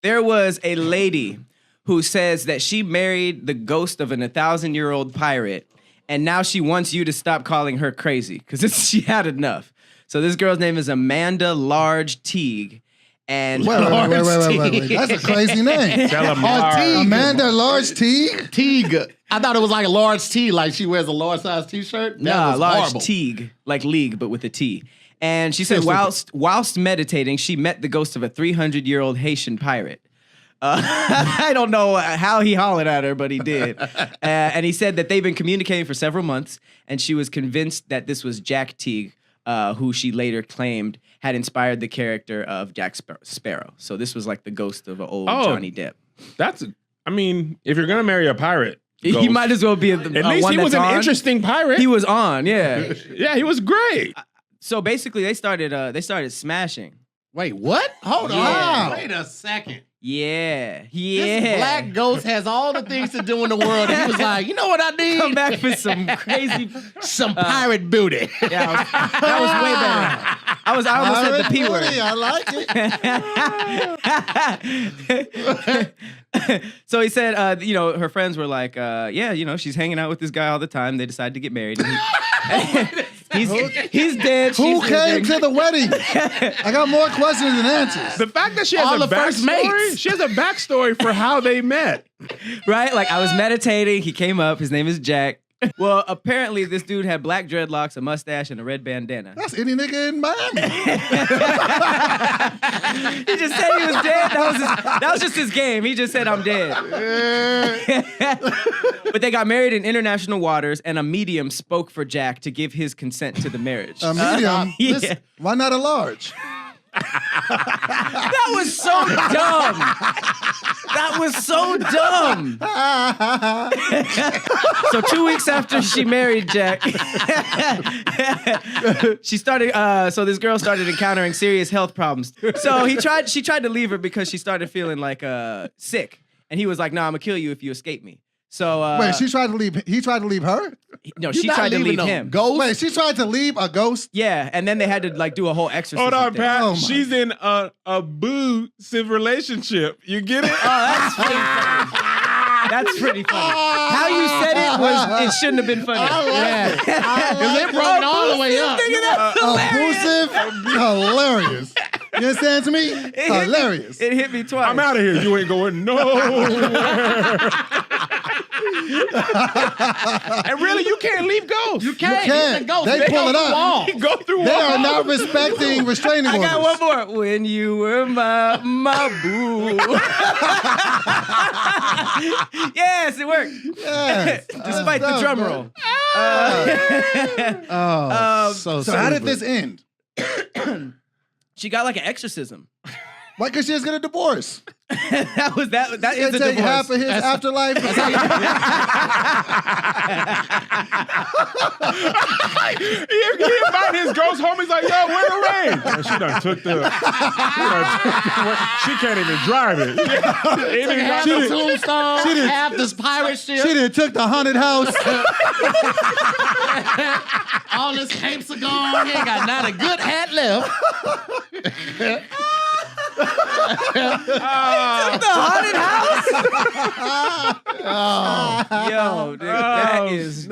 There was a lady who says that she married the ghost of an 1,000-year-old pirate, and now she wants you to stop calling her crazy because she had enough. So this girl's name is Amanda Large Teague. And wait. That's a crazy name. Amanda Large Teague? Teague. I thought it was like a large T, like she wears a large size t-shirt. Nah, large horrible. Teague, like league, but with a T. And she said whilst meditating, she met the ghost of a 300-year-old Haitian pirate. I don't know how he hollered at her, but he did. And he said that they've been communicating for several months, and she was convinced that this was Jack Teague, who she later claimed had inspired the character of Jack Sparrow. So this was like the ghost of an old Johnny Depp. I mean, if you're gonna marry a pirate, ghost, he might as well be at least he was an interesting pirate. He was on, yeah. Yeah, he was great. So basically, they started smashing. Wait, what? Hold on. Wait a second. Yeah. This black ghost has all the things to do in the world. And he was like, you know what I need? Come back for some crazy... some pirate booty. Yeah, that was way better. I almost said the P word. I like it. So he said, her friends were like, she's hanging out with this guy all the time. They decided to get married. And he's dead. Who came to the wedding? I got more questions than answers. The fact that she has a backstory, she has a backstory for how they met. Right? Like, I was meditating. He came up. His name is Jack. Well, apparently this dude had black dreadlocks, a mustache, and a red bandana. That's any nigga in Miami. He just said he was dead. That was just his game. He just said, I'm dead. But they got married in international waters, and a medium spoke for Jack to give his consent to the marriage. A medium? Yeah. Why not a large? That was so dumb. That was so dumb. So 2 weeks after she married Jack, so this girl started encountering serious health problems. So she tried to leave her because she started feeling like sick. And he was like, "No, I'm gonna kill you if you escape me." So wait, she tried to leave. He tried to leave her. No, she tried to leave him. Ghost? Wait, she tried to leave a ghost. Yeah, and then they had to like do a whole exorcism. Hold on, thing. Pat. She's in a abusive relationship. You get it? Oh, that's pretty funny. That's pretty funny. How you said it shouldn't have been funny. Because it brought it all the way up. Abusive, hilarious. You understand to me? Hilarious. It hit me twice. I'm out of here. You ain't going nowhere. And really, you can't leave ghosts. You can't. He's a ghost. They pull it up. Go through They walls. are not respecting restraining orders. I got one more. When you were my boo. Yes, it worked. Yes. Despite the drum roll. So how did this end? She got like an exorcism. Why? Because she was getting a divorce. That is a take divorce. half of his afterlife. He invited his ghost home. He's like, yo, where the ring? And she done took the. She can't even drive it. Half the tombstone, half this pirate ship. She done took the haunted house. All his capes are gone. He ain't got not a good hat left. Took the haunted house. Yo, dude,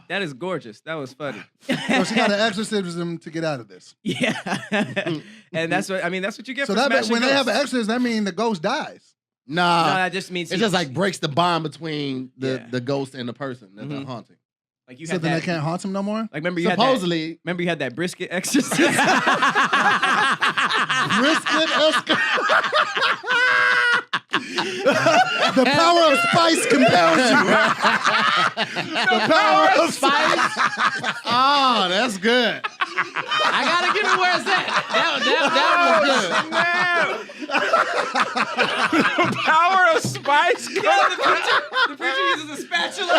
that is gorgeous. That was funny. So she got an exorcism to get out of this. Yeah, and that's what you get. So for smashing when they ghosts. have an exorcism, that means the ghost dies. Nah, No, that just means it just like breaks the bond between the ghost and the person that they're Mhm. haunting. Like you So had then that, they can't haunt him no more? like remember you Supposedly. had that Brisket exorcism. Brisket The power of spice compels you. The power of spice. Oh, that's good. I gotta give it where it's at. That was good. The power of spice. The preacher uses a spatula.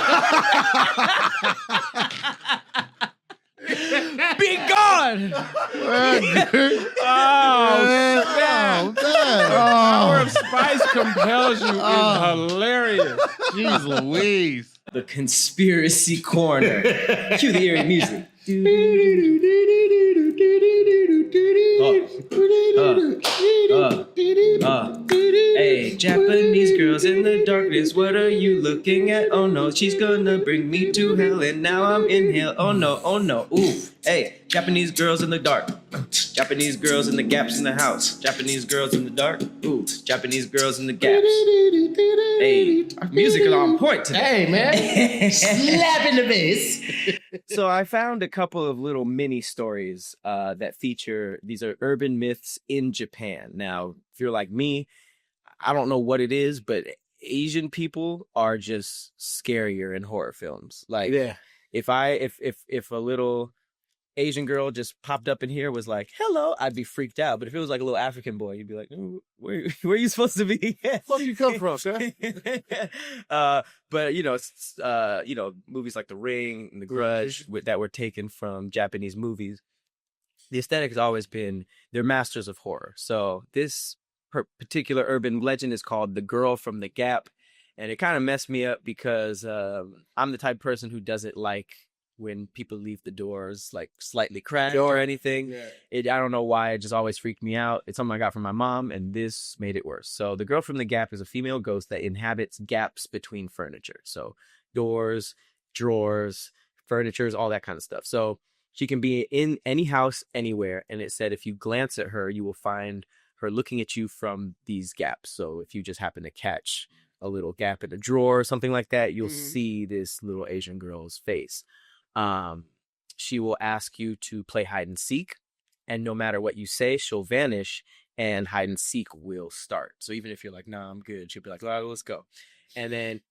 Be gone! Power of spice compels you is hilarious. Jeez Louise. The conspiracy corner. Cue the eerie music. Hey, Japanese girls in the darkness, what are you looking at? Oh no, she's gonna bring me to hell, and now I'm in hell. Oh no, ooh. Hey, Japanese girls in the dark. Japanese girls in the gaps in the house. Japanese girls in the dark. Ooh, Japanese girls in the gaps. Hey, our music is on point today. Hey, man. Slap in the face. So I found a couple of little mini stories that feature, these are urban myths in Japan. Now, if you're like me, I don't know what it is, but Asian people are just scarier in horror films. Like, if a little Asian girl just popped up in here, was like, hello, I'd be freaked out. But if it was like a little African boy, you'd be like, where are you supposed to be? Where do you come from, sir? But movies like The Ring and The Grudge that were taken from Japanese movies, the aesthetic has always been, they're masters of horror. So this particular urban legend is called The Girl from the Gap. And it kind of messed me up because I'm the type of person who doesn't like when people leave the doors like slightly cracked or anything. I don't know why, it just always freaked me out. It's something I got from my mom, and this made it worse. So the girl from the Gap is a female ghost that inhabits gaps between furniture. So doors, drawers, furnitures, all that kind of stuff. So she can be in any house, anywhere. And it said if you glance at her, you will find her looking at you from these gaps. So if you just happen to catch a little gap in a drawer or something like that, you'll see this little Asian girl's face. She will ask you to play hide and seek, and no matter what you say, she'll vanish and hide and seek will start. So even if you're like, nah, I'm good, she'll be like, all right, let's go. And then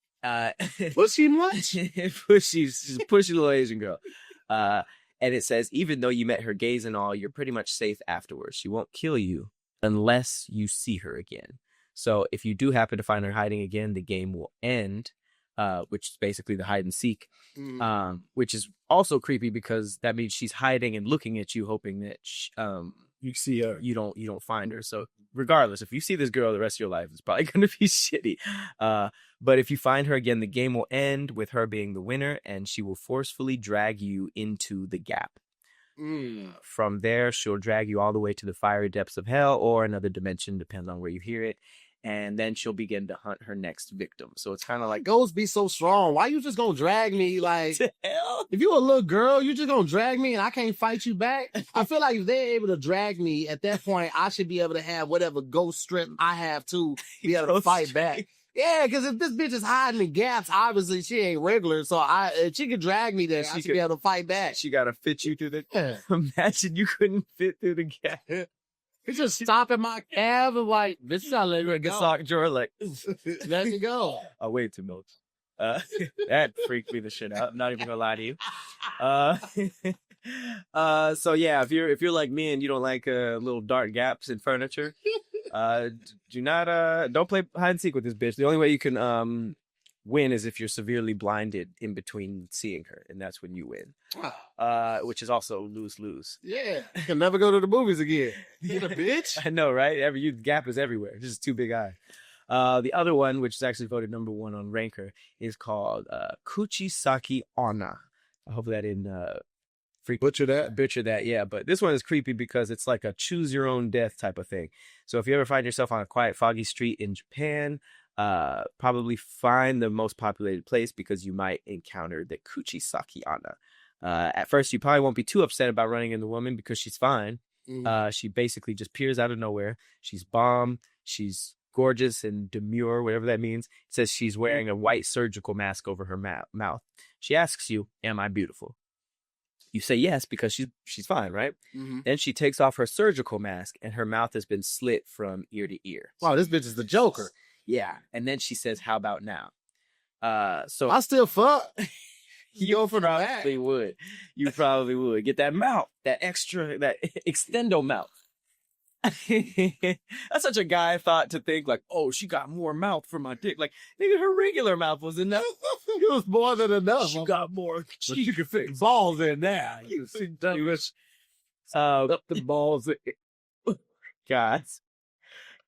What's she much? She's a pushy little Asian girl. And it says, even though you met her gaze and all, you're pretty much safe afterwards. She won't kill you unless you see her again. So if you do happen to find her hiding again, the game will end. Which is basically the hide and seek, which is also creepy because that means she's hiding and looking at you, hoping that you see her. You don't find her. So regardless, if you see this girl the rest of your life, it's probably going to be shitty. But if you find her again, the game will end with her being the winner, and she will forcefully drag you into the gap. From there, she'll drag you all the way to the fiery depths of hell or another dimension, depends on where you hear it. And then she'll begin to hunt her next victim. So it's kind of like, ghosts be so strong. Why you just gonna drag me? Like, hell? If you a little girl, you just gonna drag me and I can't fight you back? I feel like if they're able to drag me, at that point, I should be able to have whatever ghost strength I have to be able to fight back. Yeah, because if this bitch is hiding in gaps, obviously she ain't regular. So if she could drag me there, I should be able to fight back. She gotta fit you through the... Imagine you couldn't fit through the gap. You just stop at my cab and like, bitch, you gotta let me go. Sock drawer, like, let me go. I'll wait 2 minutes. That freaked me the shit out. I'm not even gonna lie to you. So yeah, if you're like me and you don't like little dark gaps in furniture, don't play hide and seek with this bitch. The only way you can win is if you're severely blinded in between seeing her, and that's when you win. Which is also lose-lose. Yeah, you can never go to the movies again. You a bitch. I know, right? Gap is everywhere. It's just too big eye. The other one, which is actually voted number 1 on Ranker, is called Coochie Saki-Onna. I hope that didn't butcher that, yeah. But this one is creepy because it's like a choose your own death type of thing. So if you ever find yourself on a quiet, foggy street in Japan, probably find the most populated place because you might encounter the Coochie Saki-Onna. At first, you probably won't be too upset about running into the woman because she's fine. She basically just appears out of nowhere. She's bomb. She's gorgeous and demure, whatever that means. It says she's wearing a white surgical mask over her mouth. She asks you, "Am I beautiful?" You say yes because she's fine, right? Then she takes off her surgical mask and her mouth has been slit from ear to ear. Wow, this bitch is the Joker. Yeah, and then she says, "How about now?" So I still fuck. You probably would. You probably would get that mouth, that extendo mouth. That's such a guy thought to think like, oh, she got more mouth for my dick. Like, nigga, her regular mouth was enough. It was more than enough. She got more. She could fit balls in there. You see, up the balls. Guys,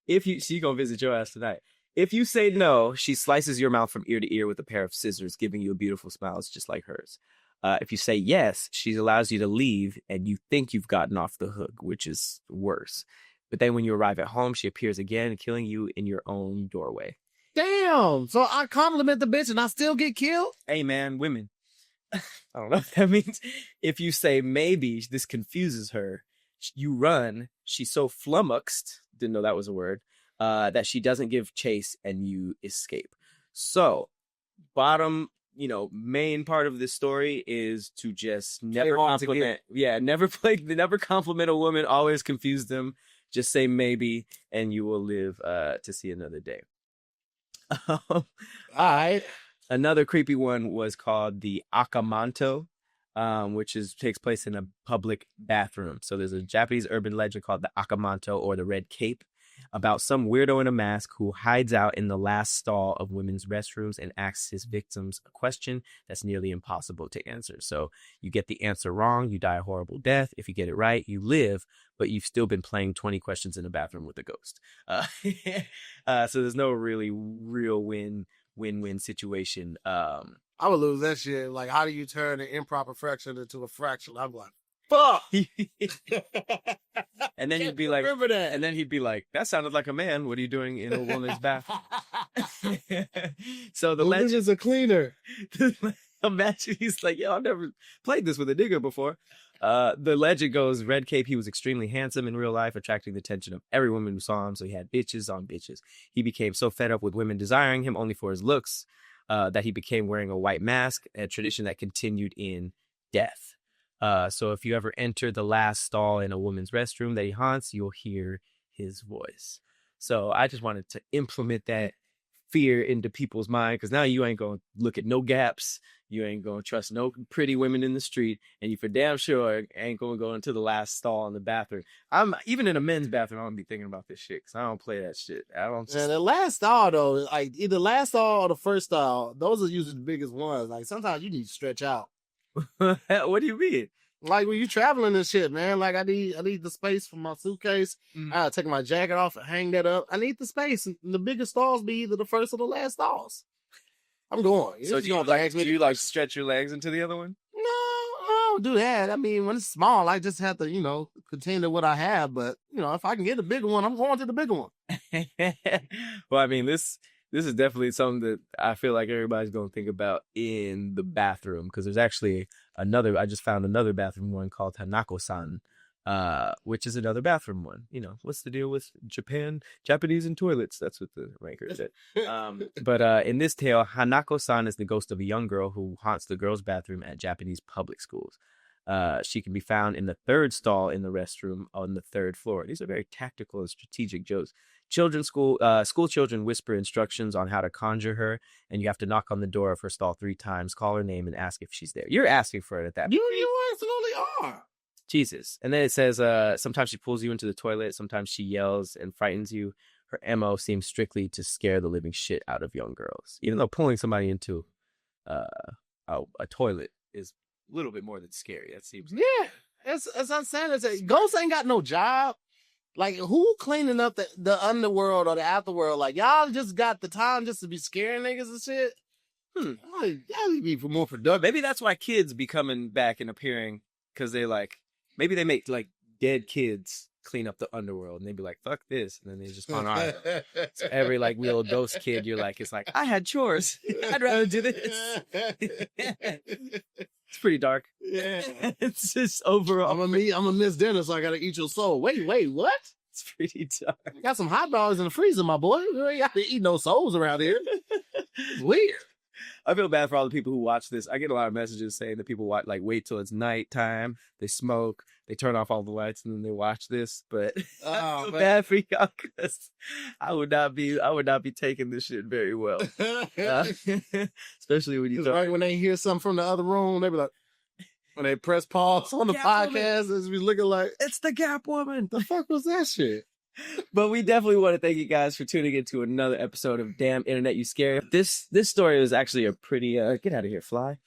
she's gonna visit your ass tonight. If you say no, she slices your mouth from ear to ear with a pair of scissors, giving you a beautiful smile just like hers. If you say yes, she allows you to leave and you think you've gotten off the hook, which is worse. But then when you arrive at home, she appears again, killing you in your own doorway. Damn. So I compliment the bitch and I still get killed? Hey, man, women. I don't know what that means. If you say maybe, this confuses her. You run. She's so flummoxed, didn't know that was a word, that she doesn't give chase and you escape. So, main part of this story is to just never compliment. Yeah, never compliment a woman, always confuse them. Just say maybe, and you will live to see another day. All right. Another creepy one was called the Akamanto, which takes place in a public bathroom. So there's a Japanese urban legend called the Akamanto, or the Red Cape, about some weirdo in a mask who hides out in the last stall of women's restrooms and asks his victims a question that's nearly impossible to answer. So you get the answer wrong, you die a horrible death. If you get it right, you live, but you've still been playing 20 questions in a bathroom with a ghost. So there's no really real win-win situation. I would lose that shit. Like, how do you turn an improper fraction into a fraction? I'm like, fuck. And then you'd be like, remember that. And then he'd be like, that sounded like a man. What are you doing in a woman's bath? So the legend is a cleaner. Imagine he's like, yo, I've never played this with a nigga before. The legend goes, Red Cape, he was extremely handsome in real life, attracting the attention of every woman who saw him. So he had bitches on bitches. He became so fed up with women desiring him only for his looks that he became wearing a white mask, a tradition that continued in death. So if you ever enter the last stall in a woman's restroom that he haunts, you'll hear his voice. So I just wanted to implement that fear into people's mind, because now you ain't going to look at no gaps. You ain't going to trust no pretty women in the street, and you for damn sure ain't going to go into the last stall in the bathroom. I'm even in a men's bathroom, I'm going to be thinking about this shit, because I don't play that shit. And the last stall, though, like either last stall or the first stall, those are usually the biggest ones. Like sometimes you need to stretch out. What do you mean? Like when you traveling and shit, man. Like I need the space for my suitcase. Mm. I gotta take my jacket off and hang that up. I need the space. And the biggest stalls be either the first or the last stalls. I'm going. So do you like stretch your legs into the other one? No, I don't do that. I mean, when it's small, I just have to, continue to what I have. But if I can get a bigger one, I'm going to the bigger one. Well, I mean, this is definitely something that I feel like everybody's going to think about in the bathroom, because there's actually I just found another bathroom one called Hanako-San, which is another bathroom one. What's the deal with Japanese and toilets? That's what the ranker said. But in this tale, Hanako-San is the ghost of a young girl who haunts the girls' bathroom at Japanese public schools. She can be found in the third stall in the restroom on the third floor. These are very tactical and strategic jokes. School children whisper instructions on how to conjure her, and you have to knock on the door of her stall 3 times, call her name, and ask if she's there. You're asking for it at that point. You absolutely are. Jesus. And then it says sometimes she pulls you into the toilet, sometimes she yells and frightens you. Her MO seems strictly to scare the living shit out of young girls, even though pulling somebody into a toilet is a little bit more than scary. That seems it's unsanitary. Ghosts ain't got no job. Like, who cleaning up the underworld or the afterworld? Like, y'all just got the time just to be scaring niggas and shit? Y'all be more productive. Maybe that's why kids be coming back and appearing, because they maybe they make dead kids clean up the underworld, and they be like, fuck this, and then they just on our so every little ghost kid, it's like, I had chores. I'd rather do this. It's pretty dark. Yeah. It's just overall. I'm gonna miss dinner, so I gotta eat your soul. Wait, what? It's pretty dark. I got some hot dogs in the freezer, my boy. You ain't got to eat no souls around here. It's weird. I feel bad for all the people who watch this. I get a lot of messages saying that people wait till it's nighttime, they smoke, they turn off all the lights, and then they watch this. But I feel bad for y'all, because I would not be taking this shit very well. Especially when you right when they hear something from the other room, they be like, when they press pause on the podcast, it's be looking like, it's the Gap Woman. The fuck was that shit? But we definitely want to thank you guys for tuning into another episode of Damn Internet You Scary. This story was actually a pretty get out of here, fly.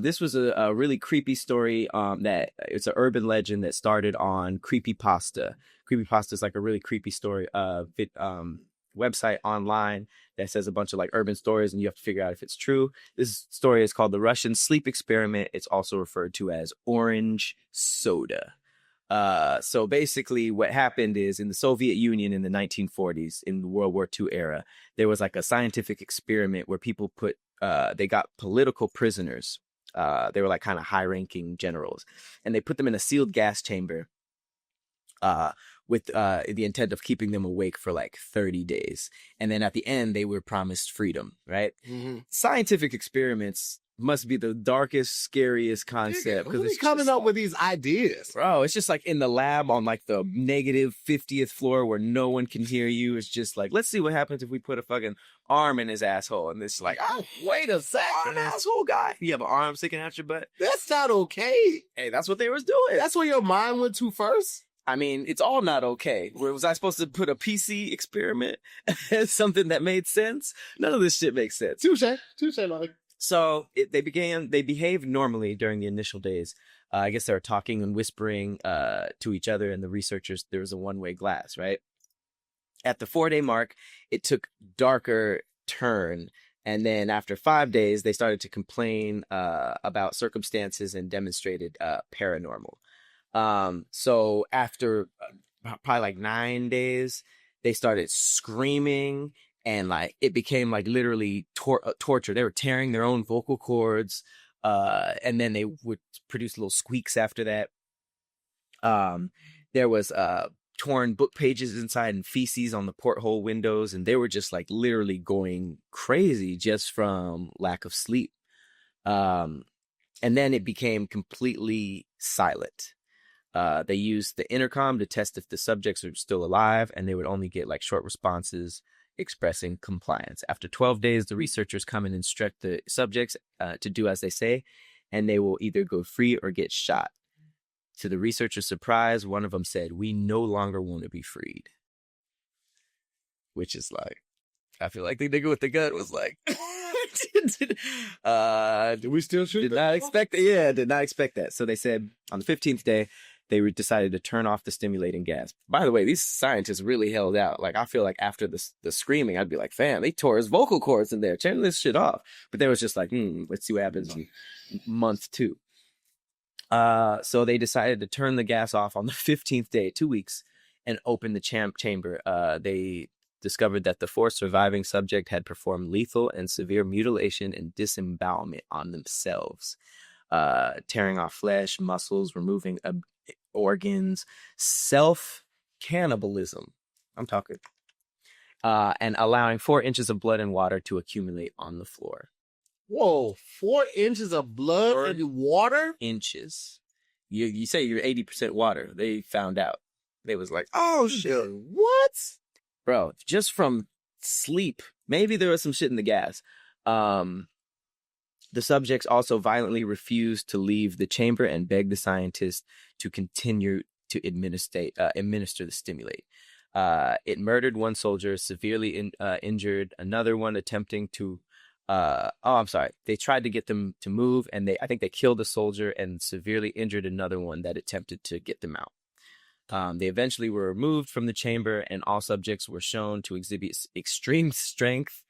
This was a really creepy story. That it's an urban legend that started on Creepypasta. Creepypasta is like a really creepy story. website online that says a bunch of like urban stories, and you have to figure out if it's true. This story is called the Russian Sleep Experiment. It's also referred to as orange soda. So basically what happened is in the Soviet Union in the 1940s, in the World War II era, there was like a scientific experiment where people they got political prisoners. They were like kind of high-ranking generals, and they put them in a sealed gas chamber with the intent of keeping them awake for like 30 days. And then at the end, they were promised freedom, right? Mm-hmm. Scientific experiments must be the darkest, scariest concept. Because it's coming up with these ideas. Bro, it's just like in the lab on like the negative 50th floor where no one can hear you. It's just like, let's see what happens if we put a fucking arm in his asshole. And it's like, oh, wait a second. I'm an asshole guy. You have an arm sticking out your butt. That's not okay. Hey, that's what they was doing. That's where your mind went to first? I mean, it's all not okay. Was I supposed to put a PC experiment as something that made sense? None of this shit makes sense. Touche, like. So they behaved normally during the initial days. I guess they were talking and whispering to each other, and the researchers, there was a one-way glass, right? At the 4-day mark, it took darker turn. And then after 5 days, they started to complain about circumstances and demonstrated paranormal. So after probably like 9 days, they started screaming, and like it became like literally torture. They were tearing their own vocal cords, and then they would produce little squeaks after that. There was torn book pages inside and feces on the porthole windows, and they were just like literally going crazy just from lack of sleep. And then it became completely silent. They used the intercom to test if the subjects are still alive, and they would only get like short responses expressing compliance. After 12 days, the researchers come and instruct the subjects to do as they say, and they will either go free or get shot. To the researchers' surprise, one of them said, "We no longer want to be freed." Which is like, I feel like the nigga with the gun was like, did we still shoot? Did not expect it. Yeah, did not expect that. So they said on the 15th day, they decided to turn off the stimulating gas. By the way, these scientists really held out. Like, I feel like after the screaming, I'd be like, fam, they tore his vocal cords in there. Turn this shit off. But they was just like, let's see what happens on month 2. So they decided to turn the gas off on the 15th day, 2 weeks, and open the chamber. They discovered that the 4 surviving subject had performed lethal and severe mutilation and disembowelment on themselves, tearing off flesh, muscles, removing organs, self-cannibalism. I'm talking. And allowing 4 inches of blood and water to accumulate on the floor. Whoa, 4 inches of blood and water? Inches. You say you're 80% water. They found out. They was like, oh shit. What? Bro, just from sleep. Maybe there was some shit in the gas. The subjects also violently refused to leave the chamber and begged the scientists to continue to administer the stimulate. It murdered one soldier, severely injured another one, attempting to they tried to get them to move, and I think they killed a soldier and severely injured another one that attempted to get them out. They eventually were removed from the chamber, and all subjects were shown to exhibit extreme strength,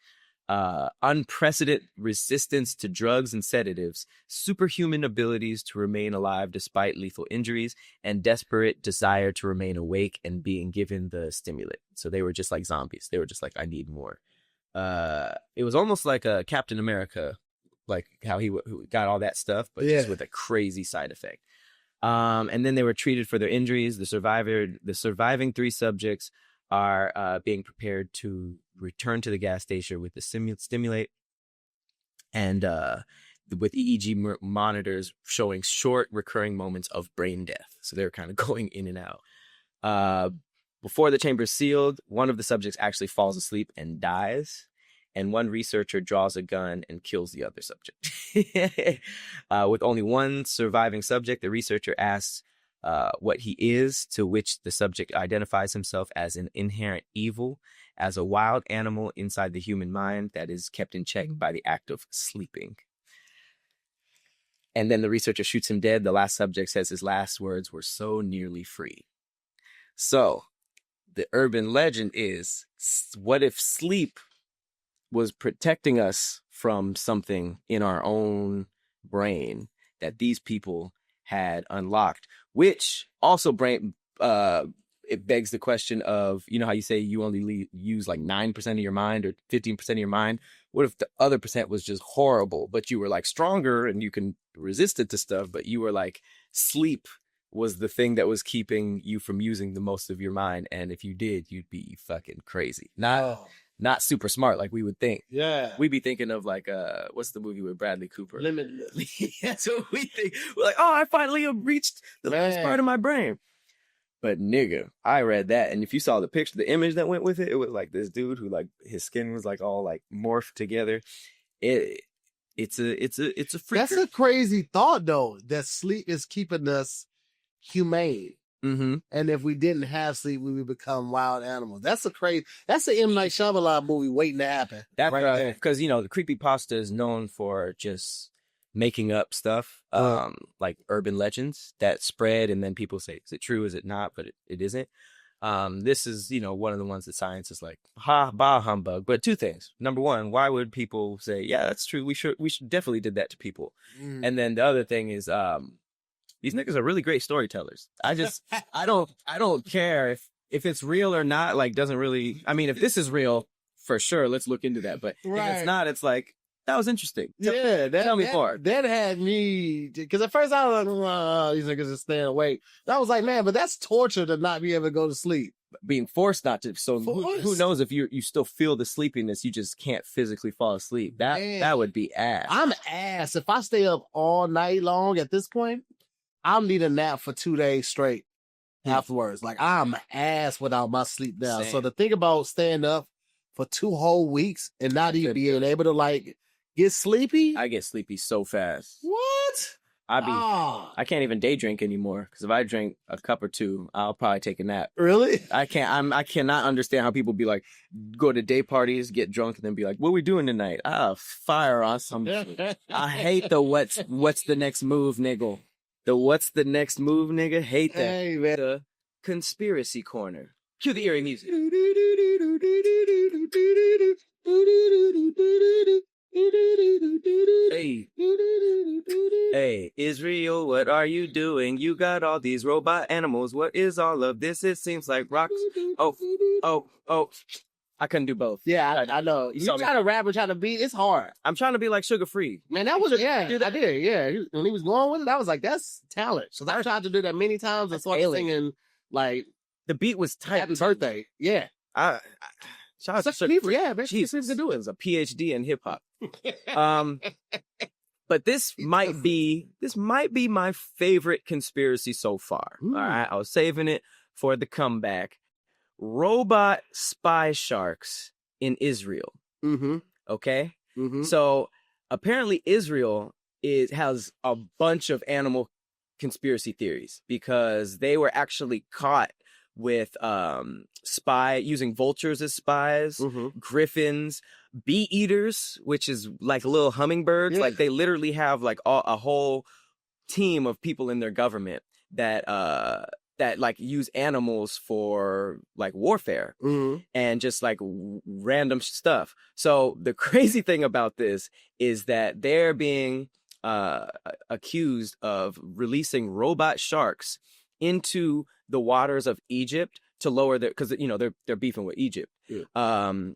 unprecedented resistance to drugs and sedatives, superhuman abilities to remain alive despite lethal injuries, and desperate desire to remain awake and being given the stimulant. So they were just like zombies. They were just like, I need more. It was almost like a Captain America, like how he got all that stuff, but just with a crazy side effect. And then they were treated for their injuries. The surviving 3 subjects are being prepared to return to the gas station with the stimulate, and with EEG monitors showing short recurring moments of brain death. So they're kind of going in and out. Before the chamber is sealed, one of the subjects actually falls asleep and dies, and one researcher draws a gun and kills the other subject. With only one surviving subject, the researcher asks what he is, to which the subject identifies himself as an inherent evil, as a wild animal inside the human mind that is kept in check by the act of sleeping. And then the researcher shoots him dead. The last subject says his last words were, "So nearly free." So the urban legend is, what if sleep was protecting us from something in our own brain that these people had unlocked, which also it begs the question of, you know how you say you only use like 9% of your mind or 15% of your mind? What if the other percent was just horrible, but you were like stronger and you can resist it to stuff, but you were like, sleep was the thing that was keeping you from using the most of your mind, and if you did, you'd be fucking crazy. Not super smart like we would think. Yeah. We'd be thinking of like, what's the movie with Bradley Cooper? Limitless. That's what we think. We're like, oh, I finally have reached the last part of my brain. But nigga, I read that, and if you saw the picture, the image that went with it, it was like this dude who like his skin was like all like morphed together. It's a freaker. That's a crazy thought though, that sleep is keeping us humane. Mm-hmm. And if we didn't have sleep, we would become wild animals. That's an M. Night Shyamalan movie waiting to happen. That's right right, there. because the creepypasta is known for just making up stuff, like urban legends that spread, and then people say, is it true, is it not? But it isn't. This is, one of the ones that science is like, bah humbug. But two things. Number one, why would people say, yeah, that's true, we should definitely did that to people? And then the other thing is, these niggas are really great storytellers. I don't care if it's real or not, like, doesn't really, I mean, if this is real, for sure, let's look into that. But if it's not, it's like, that was interesting. Tell me more. That had me, because at first I was like, these niggas are staying awake. I was like, man, but that's torture to not be able to go to sleep. Being forced not to. So who knows if you still feel the sleepiness, you just can't physically fall asleep. That would be ass. I'm ass. If I stay up all night long at this point, I'll need a nap for 2 days straight afterwards. Like, I'm ass without my sleep now. Same. So to think about staying up for 2 whole weeks and not even being able to like get sleepy. I get sleepy so fast. What? I can't even day drink anymore, because if I drink a cup or two, I'll probably take a nap. Really? I cannot understand how people be like, go to day parties, get drunk, and then be like, what we doing tonight? Fire on some shit. I hate the what's the next move, nigga. The what's the next move, nigga? Hate that. Hey, man. The conspiracy corner. Cue the eerie music. Hey, Israel, what are you doing? You got all these robot animals. What is all of this? It seems like rocks. Oh. I couldn't do both. Yeah, I know. You try to rap and try to beat, it's hard. I'm trying to be like Sugar Free. Man, that was, I did. Yeah. When he was going with it, I was like, that's talent. So I tried to do that many times and started singing, like, the beat was tight. Happy Birthday. Yeah. Shout out to Such people, yeah, man. Jesus, can do it. It was a PhD in hip hop. But this might be my favorite conspiracy so far. All right, I was saving it for the comeback. Robot spy sharks in Israel. Mm-hmm. Okay? Mm-hmm. So apparently Israel has a bunch of animal conspiracy theories, because they were actually caught with using vultures as spies, griffins, bee eaters, which is like little hummingbirds. Like, they literally have like a whole team of people in their government that like use animals for like warfare and just like random stuff. So the crazy thing about this is that they're being accused of releasing robot sharks into the waters of Egypt to lower their, because they're beefing with Egypt. And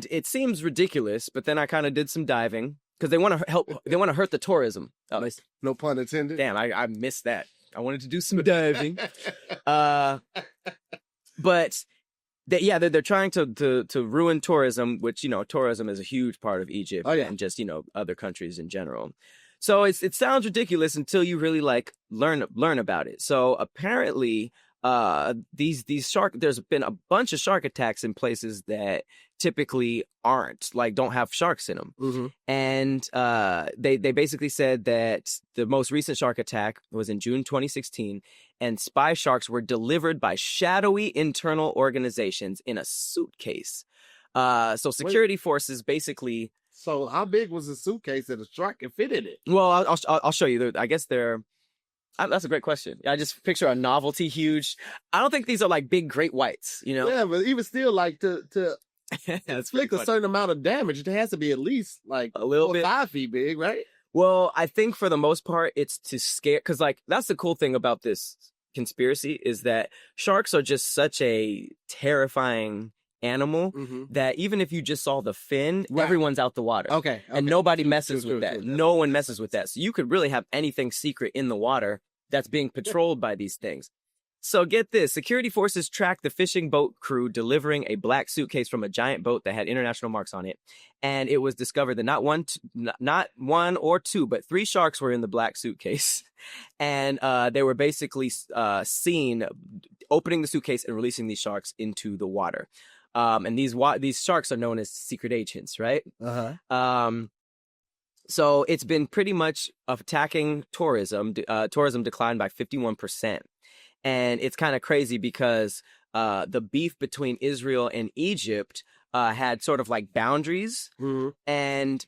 it seems ridiculous, but then I kind of did some diving, because they want to help. They want to hurt the tourism. No pun intended. Damn, I missed that. I wanted to do some diving. But they're trying to ruin tourism, which, tourism is a huge part of Egypt and just, other countries in general. So it sounds ridiculous until you really like learn about it. So apparently, there's been a bunch of shark attacks in places that typically don't have sharks in them. And they basically said that the most recent shark attack was in June 2016, and spy sharks were delivered by shadowy internal organizations in a suitcase. So security forces basically. So how big was the suitcase that a shark could fit in it? Well, I'll show you. I guess they're That's a great question. I just picture a novelty huge. I don't think these are like big great whites, you know? Yeah, but even still, like to That's inflict a certain amount of damage, it has to be at least like a little 4 or bit. 5 feet big, right? Well, I think for the most part, it's to scare, because like that's the cool thing about this conspiracy is that sharks are just such a terrifying animal that even if you just saw the fin, everyone's out the water. Okay. And nobody messes true, with that. true. No one messes with that. So you could really have anything secret in the water that's being patrolled by these things. So get this, security forces tracked the fishing boat crew delivering a black suitcase from a giant boat that had international marks on it. And it was discovered that not one or two, but 3 sharks were in the black suitcase. And they were basically seen opening the suitcase and releasing these sharks into the water. And these sharks are known as secret agents, right? So it's been pretty much attacking tourism. Tourism declined by 51%. And it's kind of crazy because the beef between Israel and Egypt had sort of like boundaries. And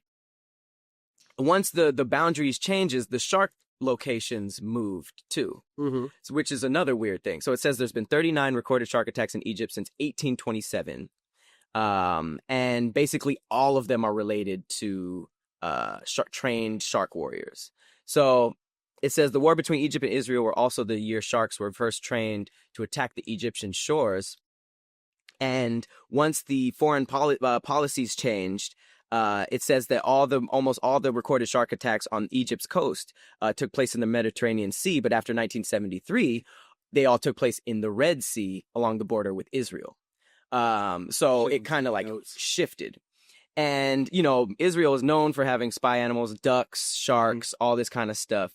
once the boundaries changes, the shark locations moved too, which is another weird thing. So it says there's been 39 recorded shark attacks in Egypt since 1827. And basically all of them are related to trained shark warriors. So it says the war between Egypt and Israel were also the year sharks were first trained to attack the Egyptian shores. And once the foreign policies changed, it says that almost all the recorded shark attacks on Egypt's coast took place in the Mediterranean Sea. But after 1973, they all took place in the Red Sea along the border with Israel. So it kind of like shifted. And, you know, Israel is known for having spy animals, ducks, sharks, all this kind of stuff.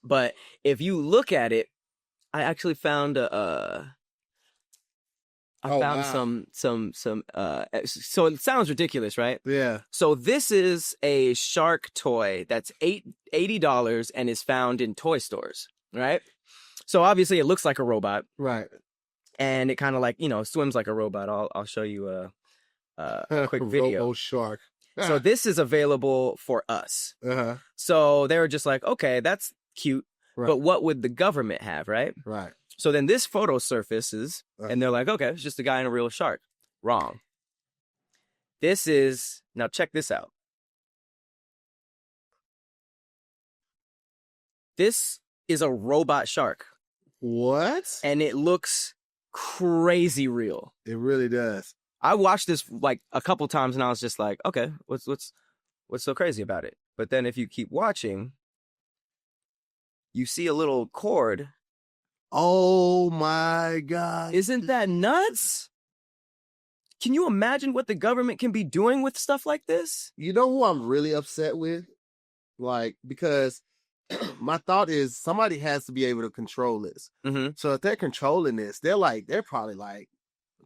But if you look at it, I actually found some so it sounds ridiculous, right? Yeah. So this is a shark toy that's $80 and is found in toy stores, right? So obviously it looks like a robot. Right. And it kind of like, you know, swims like a robot. I'll show you a quick video. Robo shark. So this is available for us. So they were just like, okay, that's cute, but what would the government have, right? Right. So then this photo surfaces, and they're like, okay, it's just a guy and a real shark. Wrong. Now check this out. This is a robot shark. What? And it looks crazy real. It really does. I watched this like a couple times and I was just like, okay, what's so crazy about it? But then if you keep watching, you see a little cord. Oh my God. Isn't that nuts? Can you imagine what the government can be doing with stuff like this? You know who I'm really upset with? Like, because my thought is somebody has to be able to control this. So if they're controlling this, they're probably like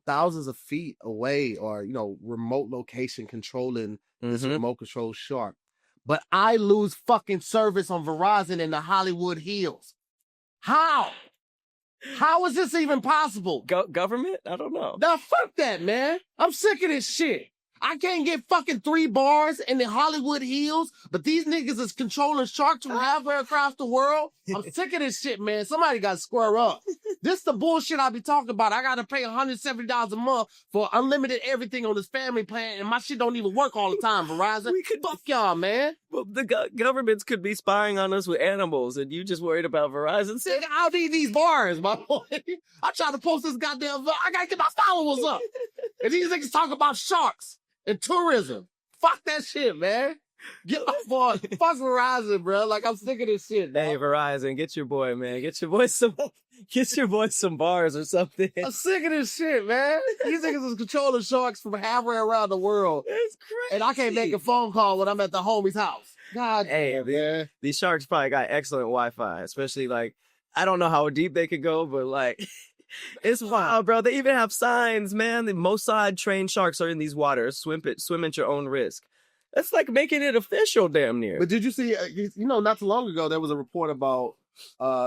thousands of feet away or, you know, remote location controlling this remote control shark. But I lose fucking service on Verizon in the Hollywood Hills. How? How is this even possible? Government? I don't know. Now fuck that, man. I'm sick of this shit. I can't get fucking 3 bars in the Hollywood Hills, but these niggas is controlling sharks from halfway across the world. I'm sick of this shit, man. Somebody got to square up. This the bullshit I be talking about. I got to pay $170 a month for unlimited everything on this family plan, and my shit don't even work all the time, Verizon. Fuck y'all, man. Well, the governments could be spying on us with animals, and you just worried about Verizon. Nigga, I'll need these bars, my boy. I try to post this goddamn. I got to get my followers up. And these niggas talk about sharks and tourism. Fuck that shit, man. Get my boy. Fuck Verizon, bro. Like, I'm sick of this shit, man. Hey, Verizon, get your boy, man. Get your boy some bars or something. I'm sick of this shit, man. These niggas is controlling sharks from halfway around the world. It's crazy. And I can't make a phone call when I'm at the homie's house. God damn, man. These sharks probably got excellent Wi-Fi, especially like, I don't know how deep they could go, but like, it's wild, bro. They even have signs, man. The Mossad trained sharks are in these waters. Swim at your own risk. That's like making it official, damn near. But did you see, you know, not too long ago, there was a report about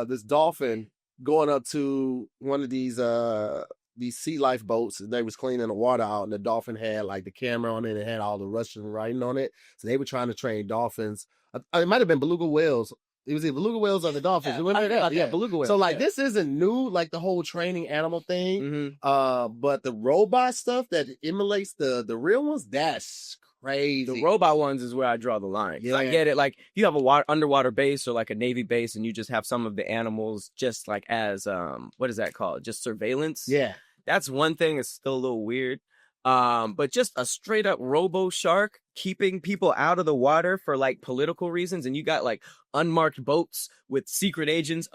this dolphin going up to one of these sea life boats, and they was cleaning the water out, and the dolphin had like the camera on it and had all the Russian writing on it. So they were trying to train dolphins. It might have been beluga whales It was the beluga whales or the dolphins. Yeah, beluga whales. So like yeah. this isn't new, like the whole training animal thing. Mhm. But the robot stuff that emulates the real ones, that's crazy. The robot ones is where I draw the line. Yeah. I get it. Like you have a underwater base or like a Navy base, and you just have some of the animals just like as what is that called? Just surveillance. Yeah. That's one thing. It's still a little weird. But just a straight up robo shark keeping people out of the water for like political reasons, and you got like unmarked boats with secret agents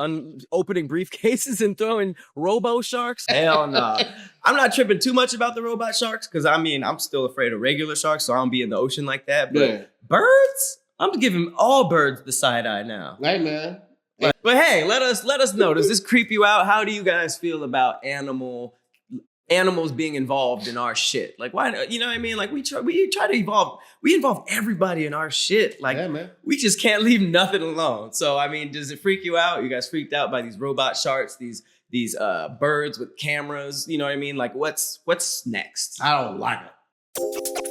opening briefcases and throwing robo sharks. Hell no. I'm not tripping too much about the robot sharks because I mean I'm still afraid of regular sharks, so I don't be in the ocean like that. But birds, I'm giving all birds the side eye now. Hey man. But hey, let us know. Does this creep you out? How do you guys feel about animals being involved in our shit? Like, why? You know what I mean? Like, we try to evolve. We involve everybody in our shit. Like, man. We just can't leave nothing alone. So, I mean, does it freak you out? You guys freaked out by these robot sharks, these birds with cameras? You know what I mean? Like, what's next? I don't like it.